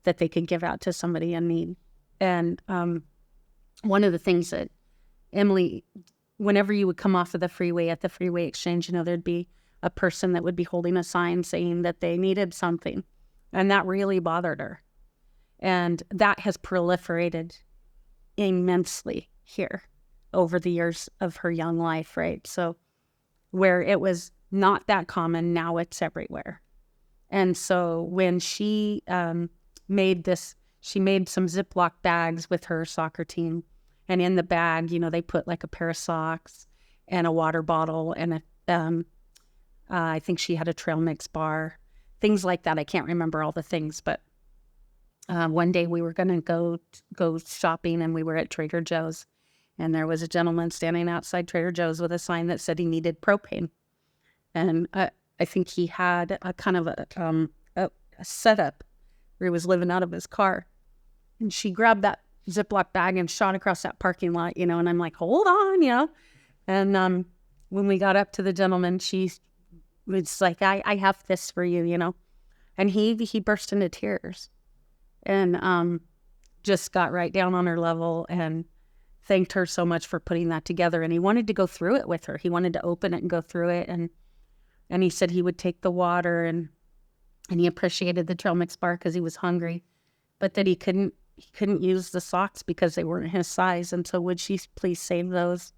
that they could give out to somebody in need. And one of the things that Emily, whenever you would come off of the freeway at the freeway exchange, there'd be a person that would be holding a sign saying that they needed something. And that really bothered her. And that has proliferated immensely here over the years of her young life, right? So where it was not that common, now it's everywhere. And so when she made some Ziploc bags with her soccer team. And in the bag, they put like a pair of socks and a water bottle and I think she had a trail mix bar, things like that. I can't remember all the things, but one day we were going to go shopping, and we were at Trader Joe's, and there was a gentleman standing outside Trader Joe's with a sign that said he needed propane. And I think he had a kind of a setup where he was living out of his car. And she grabbed that Ziploc bag and shot across that parking lot, and I'm like, hold on, And when we got up to the gentleman, she was like, I have this for you, And he burst into tears and just got right down on her level and thanked her so much for putting that together. And he wanted to go through it with her. He wanted to open it and go through it. And he said he would take the water and he appreciated the trail mix bar because he was hungry, but that he couldn't use the socks because they weren't his size. And so would she please save those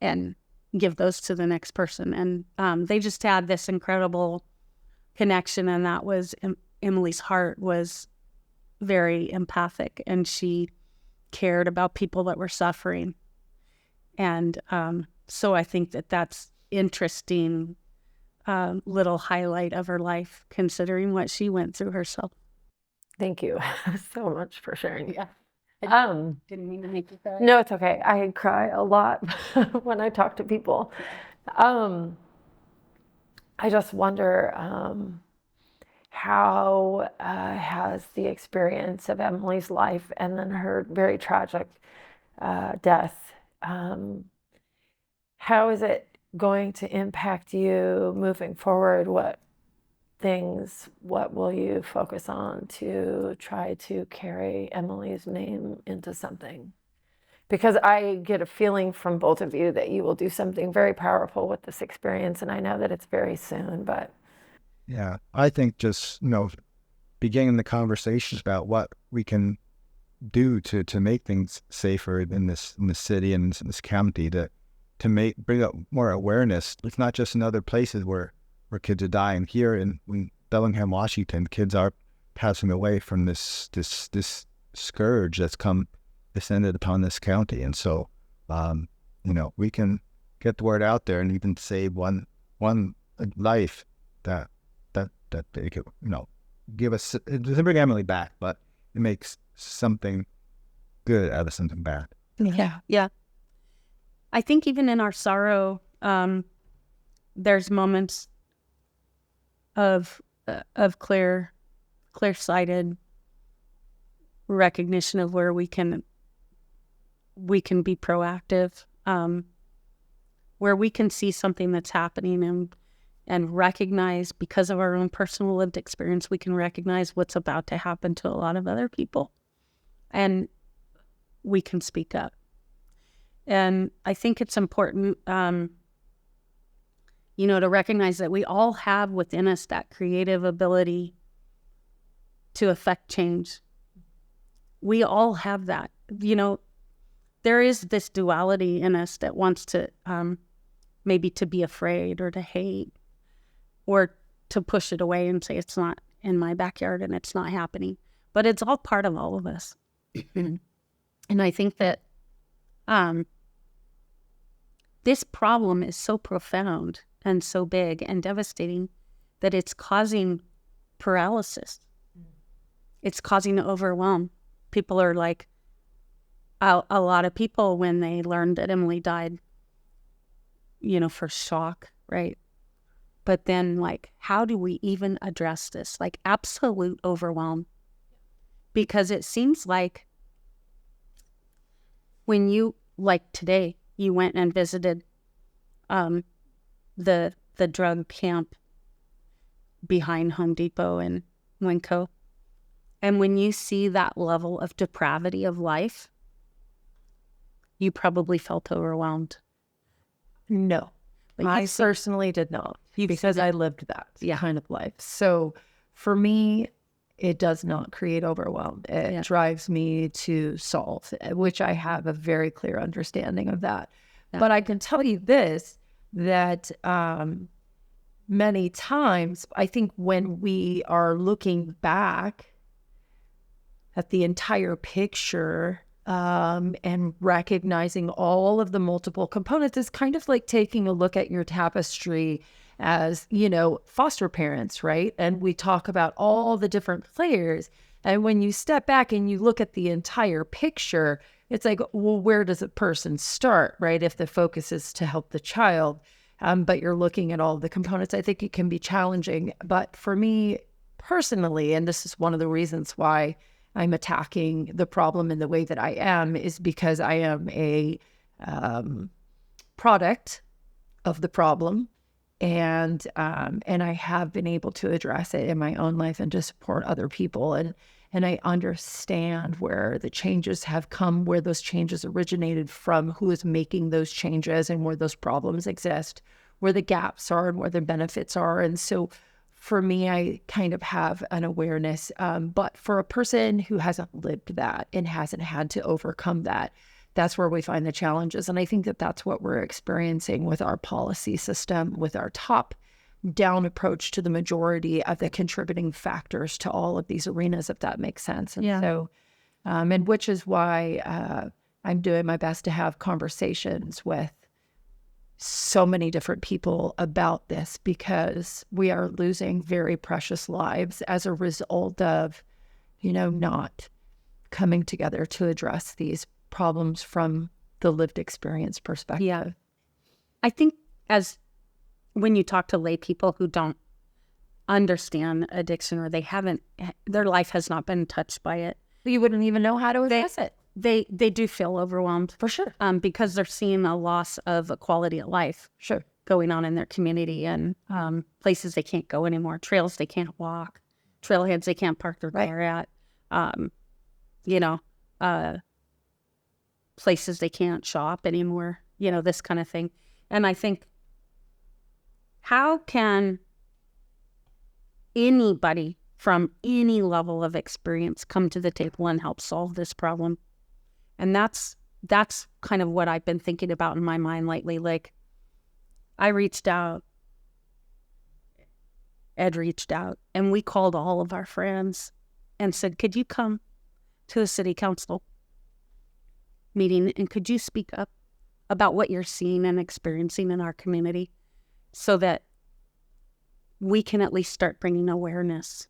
and give those to the next person? And they just had this incredible connection. And that was, Emily's heart was very empathic, and she cared about people that were suffering. And so I think that that's interesting little highlight of her life, considering what she went through herself. Thank you so much for sharing. Yeah. Didn't mean to make you cry. No, it's okay. I cry a lot when I talk to people. I just wonder how has the experience of Emily's life and then her very tragic death, how is it going to impact you moving forward? What will you focus on to try to carry Emily's name into something? Because I get a feeling from both of you that you will do something very powerful with this experience, and I know that it's very soon, but... Yeah, I think just, beginning the conversation about what we can do to make things safer in this city and in this county, to bring up more awareness. It's not just in other places where kids are dying. Here in Bellingham, Washington, kids are passing away from this scourge that's descended upon this county. And so, we can get the word out there and even save one life that they could, give us, it doesn't bring Emily back, but it makes something good out of something bad. Yeah. I think even in our sorrow, there's moments of clear-sighted recognition of where we can be proactive, where we can see something that's happening and recognize, because of our own personal lived experience, we can recognize what's about to happen to a lot of other people, and we can speak up. And I think it's important, to recognize that we all have within us that creative ability to affect change. We all have that. There is this duality in us that wants to maybe to be afraid or to hate or to push it away and say it's not in my backyard and it's not happening. But it's all part of all of us. And I think that this problem is so profound and so big and devastating that it's causing paralysis. It's causing overwhelm. People are like, a lot of people, when they learned that Emily died, for shock, right? But then, how do we even address this? Absolute overwhelm. Because it seems like when you, today, you went and visited the drug camp behind Home Depot in Winco, And when you see that level of depravity of life, you probably felt overwhelmed. No, But I you've seen- personally did not, you've because seen it. I lived that kind of life. So for me, it does not create overwhelm. It drives me to solve, which I have a very clear understanding of that. Yeah. But I can tell you this, that many times, I think when we are looking back at the entire picture and recognizing all of the multiple components, is kind of like taking a look at your tapestry as, foster parents, right? And we talk about all the different players. And when you step back and you look at the entire picture, it's like, well, where does a person start, right? If the focus is to help the child, but you're looking at all the components, I think it can be challenging. But for me personally, and this is one of the reasons why I'm attacking the problem in the way that I am, is because I am a product of the problem, and I have been able to address it in my own life and to support other people, and I understand where the changes have come, where those changes originated from, who is making those changes, and where those problems exist, where the gaps are and where the benefits are. And so for me, I kind of have an awareness, but for a person who hasn't lived that and hasn't had to overcome that, that's where we find the challenges. And I think that that's what we're experiencing with our policy system, with our top-down approach to the majority of the contributing factors to all of these arenas, if that makes sense. And so, and which is why I'm doing my best to have conversations with so many different people about this, because we are losing very precious lives as a result of, not coming together to address these problems from the lived experience perspective. Yeah. I think when you talk to lay people who don't understand addiction, or their life has not been touched by it, You wouldn't even know how to address it. they do feel overwhelmed, For sure. because they're seeing a loss of a quality of life Sure. going on in their community, and places they can't go anymore, trails they can't walk, trailheads they can't park their car at, places they can't shop anymore, this kind of thing. And I think, how can anybody from any level of experience come to the table and help solve this problem? And that's kind of what I've been thinking about in my mind lately. Like, I reached out, Ed reached out, and we called all of our friends and said, could you come to a city council meeting, and could you speak up about what you're seeing and experiencing in our community, so that we can at least start bringing awareness.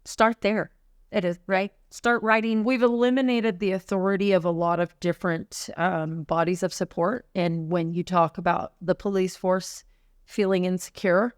Start there. It is. Right? Start writing. We've eliminated the authority of a lot of different bodies of support. And when you talk about the police force feeling insecure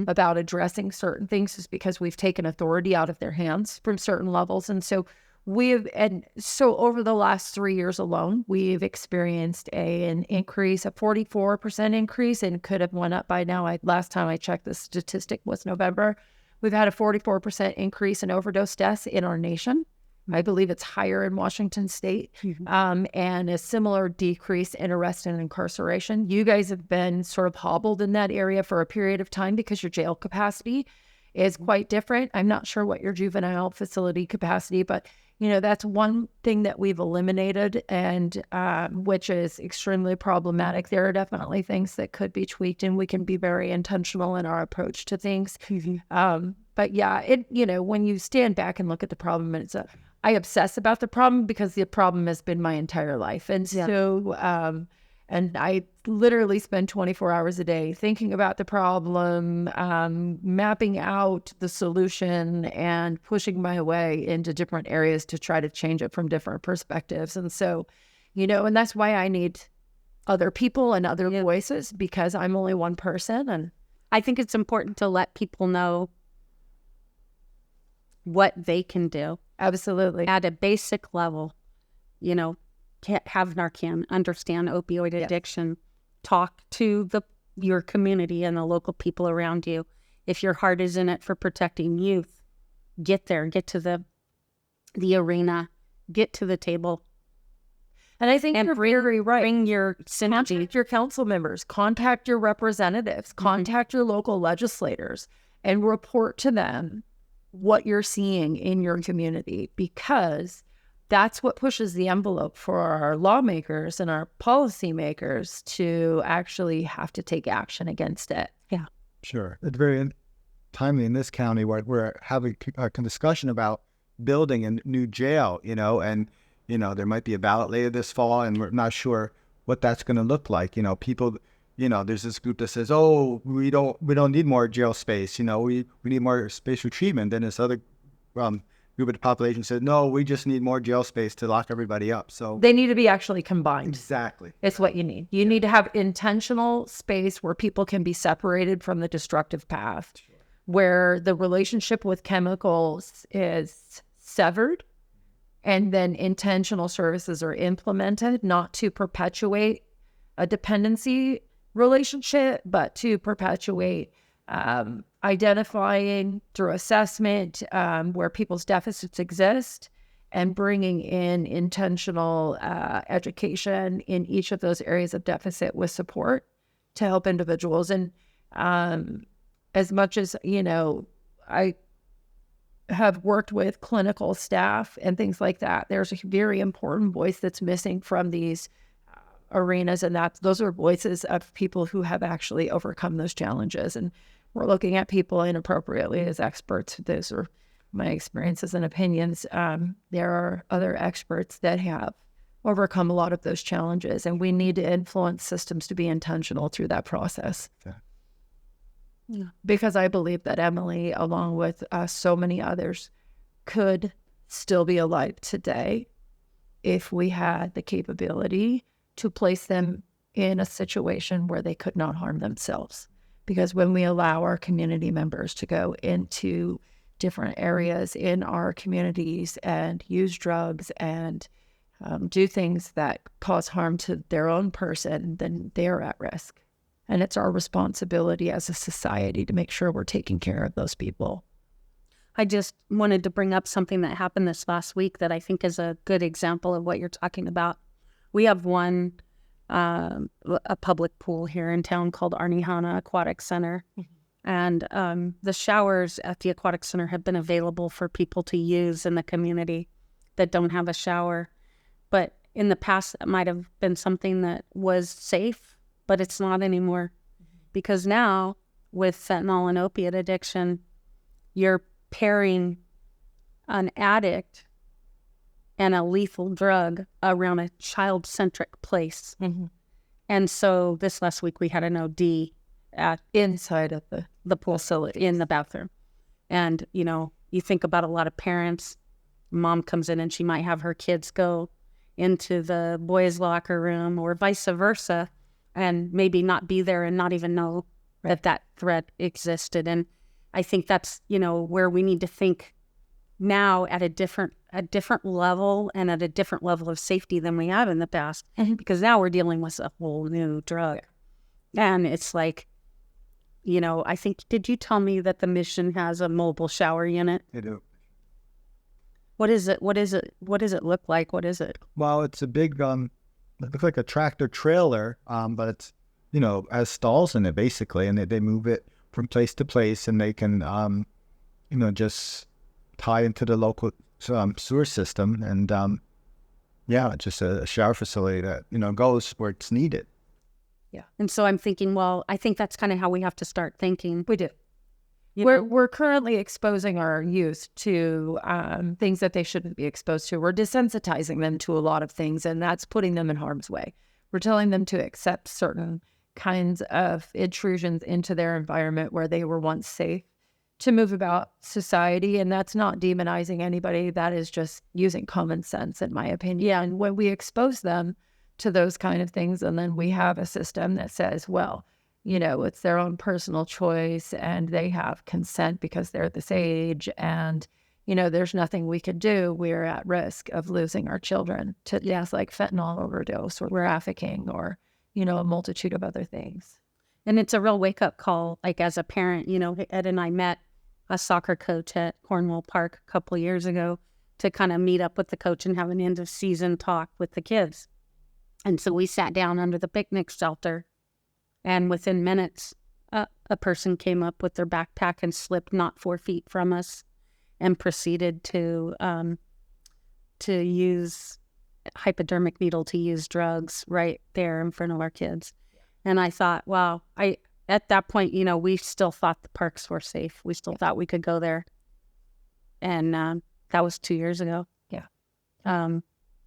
about addressing certain things, is because we've taken authority out of their hands from certain levels. And so over the last 3 years alone, we've experienced an increase, a 44% increase, and could have went up by now. Last time I checked, the statistic was November. We've had a 44% increase in overdose deaths in our nation. I believe it's higher in Washington State, and a similar decrease in arrest and incarceration. You guys have been sort of hobbled in that area for a period of time because your jail capacity is quite different. I'm not sure what your juvenile facility capacity, but that's one thing that we've eliminated, and which is extremely problematic. There are definitely things that could be tweaked, and we can be very intentional in our approach to things. But yeah, when you stand back and look at the problem, and I obsess about the problem because the problem has been my entire life. And so, and I literally spend 24 hours a day thinking about the problem, mapping out the solution, and pushing my way into different areas to try to change it from different perspectives. And so, and that's why I need other people and other voices, because I'm only one person. And I think it's important to let people know what they can do. Absolutely. At a basic level, have Narcan, understand opioid addiction, talk to your community and the local people around you. If your heart is in it for protecting youth, get there, get to the the arena, get to the table. And I think And you're very right. Bring your synergy. Contact your council members, contact your representatives, contact your local legislators, and report to them what you're seeing in your community, because that's what pushes the envelope for our lawmakers and our policymakers to actually have to take action against it. Yeah. Sure. It's very timely in this county where we're having a discussion about building a new jail, and, there might be a ballot later this fall, and we're not sure what that's going to look like. People, there's this group that says, oh, we don't need more jail space. We need more space for treatment. Then this other group of the population says, no, we just need more jail space to lock everybody up. So they need to be actually combined. Exactly. It's what you need. You need to have intentional space where people can be separated from the destructive path, where the relationship with chemicals is severed, and then intentional services are implemented, not to perpetuate a dependency relationship, but to perpetuate identifying through assessment where people's deficits exist, and bringing in intentional education in each of those areas of deficit with support to help individuals. And as much as, I have worked with clinical staff and things like that, there's a very important voice that's missing from these arenas, and those are voices of people who have actually overcome those challenges. And we're looking at people inappropriately as experts. Those are my experiences and opinions. There are other experts that have overcome a lot of those challenges, and we need to influence systems to be intentional through that process. Okay. Yeah. Because I believe that Emily, along with so many others, could still be alive today if we had the capability to place them in a situation where they could not harm themselves. Because when we allow our community members to go into different areas in our communities and use drugs and do things that cause harm to their own person, then they're at risk. And it's our responsibility as a society to make sure we're taking care of those people. I just wanted to bring up something that happened this last week that I think is a good example of what you're talking about. We have a public pool here in town called Arnihana Aquatic Center. And the showers at the Aquatic Center have been available for people to use in the community that don't have a shower. But in the past, that might have been something that was safe, but it's not anymore. Because now, with fentanyl and opiate addiction, you're pairing an addict and a lethal drug around a child-centric place. And so this last week, we had an OD at inside of the pool facility in the bathroom. And, you think about a lot of parents, mom comes in and she might have her kids go into the boys' locker room or vice versa, and maybe not be there and not even know that threat existed. And I think that's, where we need to think now at a different level and at a different level of safety than we have in the past, because now we're dealing with a whole new drug. And it's like, I think, did you tell me that the Mission has a mobile shower unit? They do. What is it? What does it look like? What is it? Well, it's a big, it looks like a tractor trailer, but it's, has stalls in it basically, and they move it from place to place, and they can, just tie into the local sewer system, and just a shower facility that goes where it's needed. Yeah. And so I'm thinking, well, I think that's kind of how we have to start thinking. We do. We're currently exposing our youth to things that they shouldn't be exposed to. We're desensitizing them to a lot of things, and that's putting them in harm's way. We're telling them to accept certain kinds of intrusions into their environment where they were once safe to move about society. And that's not demonizing anybody. That is just using common sense, in my opinion. Yeah. And when we expose them to those kind of things, and then we have a system that says, well, it's their own personal choice and they have consent because they're this age, and, there's nothing we could do. We're at risk of losing our children to things like fentanyl overdose or trafficking or, a multitude of other things. And it's a real wake-up call. Like, as a parent, Ed and I met a soccer coach at Cornwall Park a couple of years ago to kind of meet up with the coach and have an end of season talk with the kids. And so we sat down under the picnic shelter, and within minutes, a person came up with their backpack and slipped not 4 feet from us and proceeded to use hypodermic needle to use drugs right there in front of our kids. And I thought, wow, at that point, we still thought the parks were safe. We still thought we could go there. And that was 2 years ago. Yeah.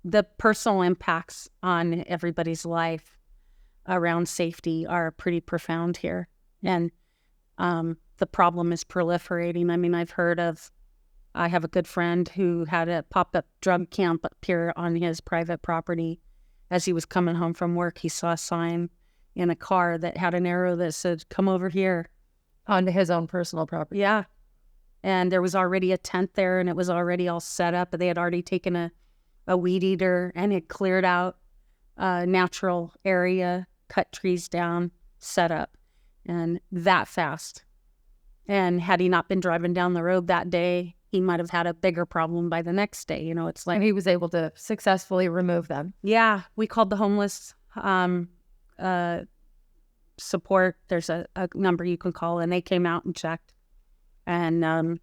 The personal impacts on everybody's life around safety are pretty profound here. And the problem is proliferating. I mean, I have a good friend who had a pop-up drug camp up here on his private property. As he was coming home from work, he saw a sign in a car that had an arrow that said, "Come over here." Onto his own personal property. Yeah. And there was already a tent there, and it was already all set up. They had already taken a weed eater and had cleared out a natural area, cut trees down, set up, and that fast. And had he not been driving down the road that day, he might have had a bigger problem by the next day. It's like, And he was able to successfully remove them. yeah, we called the homeless support. There's a number you can call, and they came out and checked, and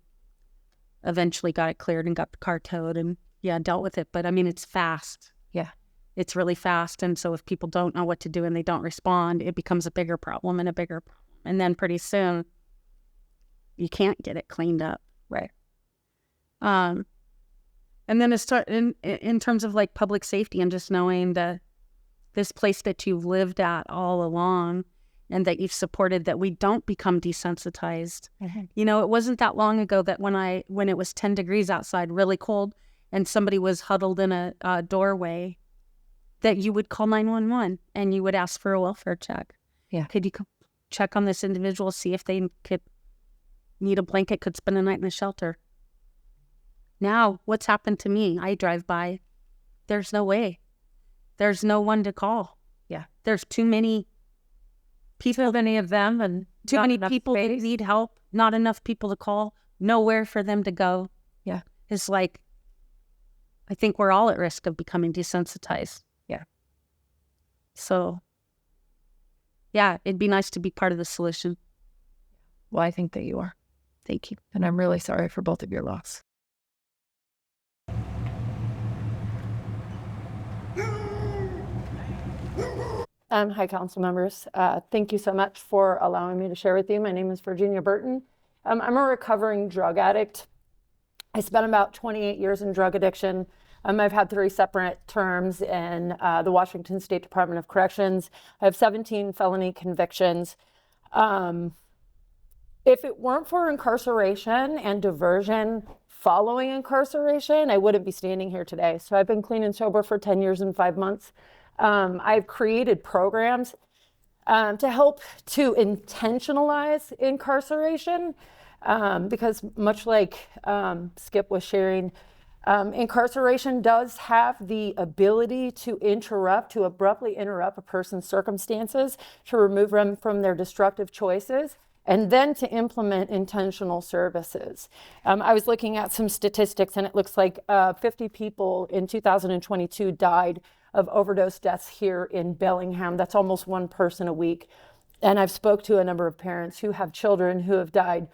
eventually got it cleared and got the car towed, and dealt with it. But I mean, it's fast. Yeah. It's really fast. And so if people don't know what to do and they don't respond, it becomes a bigger problem and a bigger problem. And then pretty soon you can't get it cleaned up. Right. And then in terms of like public safety and just knowing that this place that you've lived at all along and that you've supported, that we don't become desensitized. Mm-hmm. It wasn't that long ago that when it was 10 degrees outside, really cold, and somebody was huddled in a doorway, that you would call 911 and you would ask for a welfare check. Yeah. Could you check on this individual, see if they could need a blanket, could spend a night in the shelter? Now, what's happened to me? I drive by. There's no way. There's no one to call. Yeah. There's too many people. Too many of them, and Too not many enough people that space. need help. Not enough people to call. Nowhere for them to go. Yeah. It's like, I think we're all at risk of becoming desensitized. Yeah. So, yeah, it'd be nice to be part of the solution. Well, I think that you are. Thank you. And I'm really sorry for both of your loss. Hi, council members. Thank you so much for allowing me to share with you. My name is Virginia Burton. I'm a recovering drug addict. I spent about 28 years in drug addiction. I've had 3 separate terms in the Washington State Department of Corrections. I have 17 felony convictions. If it weren't for incarceration and diversion following incarceration, I wouldn't be standing here today. So I've been clean and sober for 10 years and 5 months. I've created programs to help to intentionalize incarceration because much like Skip was sharing, incarceration does have the ability to abruptly interrupt a person's circumstances, to remove them from their destructive choices, and then to implement intentional services. I was looking at some statistics, and it looks like 50 people in 2022 died of overdose deaths here in Bellingham. That's almost 1 person a week. And I've spoke to a number of parents who have children who have died.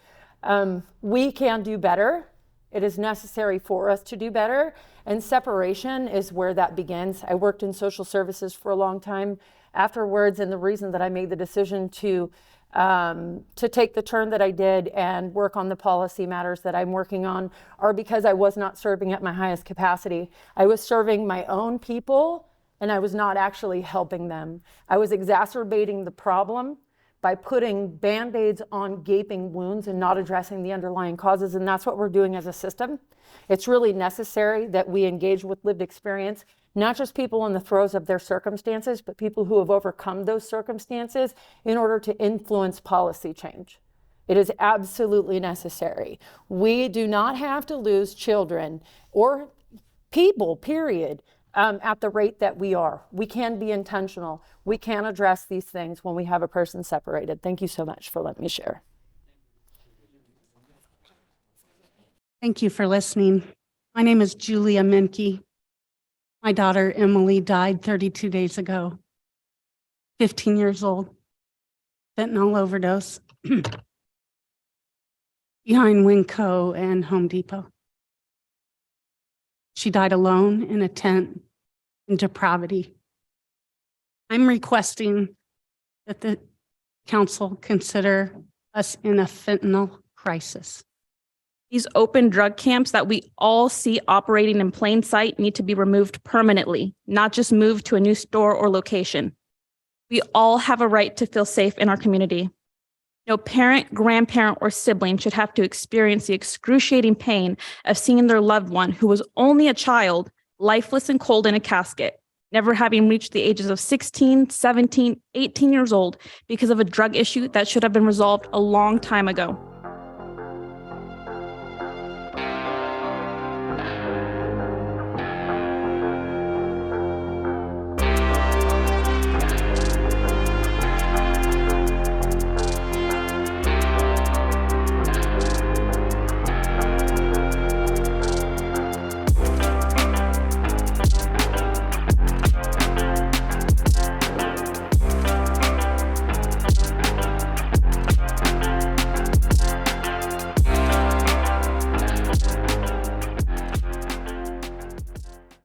We can do better. It is necessary for us to do better. And separation is where that begins. I worked in social services for a long time afterwards. And the reason that I made the decision to take the turn that I did and work on the policy matters that I'm working on are because I was not serving at my highest capacity. I was serving my own people, and I was not actually helping them. I was exacerbating the problem by putting Band-Aids on gaping wounds and not addressing the underlying causes, and that's what we're doing as a system. It's really necessary that we engage with lived experience, not just people in the throes of their circumstances, but people who have overcome those circumstances in order to influence policy change. It is absolutely necessary. We do not have to lose children or people, period, at the rate that we are. We can be intentional. We can address these things when we have a person separated. Thank you so much for letting me share. Thank you for listening. My name is Julia Menke. My daughter Emily died 32 days ago, 15 years old, fentanyl overdose behind Winco and Home Depot. She died alone in a tent in depravity. I'm requesting that the council consider us in a fentanyl crisis. These open drug camps that we all see operating in plain sight need to be removed permanently, not just moved to a new store or location. We all have a right to feel safe in our community. No parent, grandparent, or sibling should have to experience the excruciating pain of seeing their loved one, who was only a child, lifeless and cold in a casket, never having reached the ages of 16, 17, 18 years old because of a drug issue that should have been resolved a long time ago.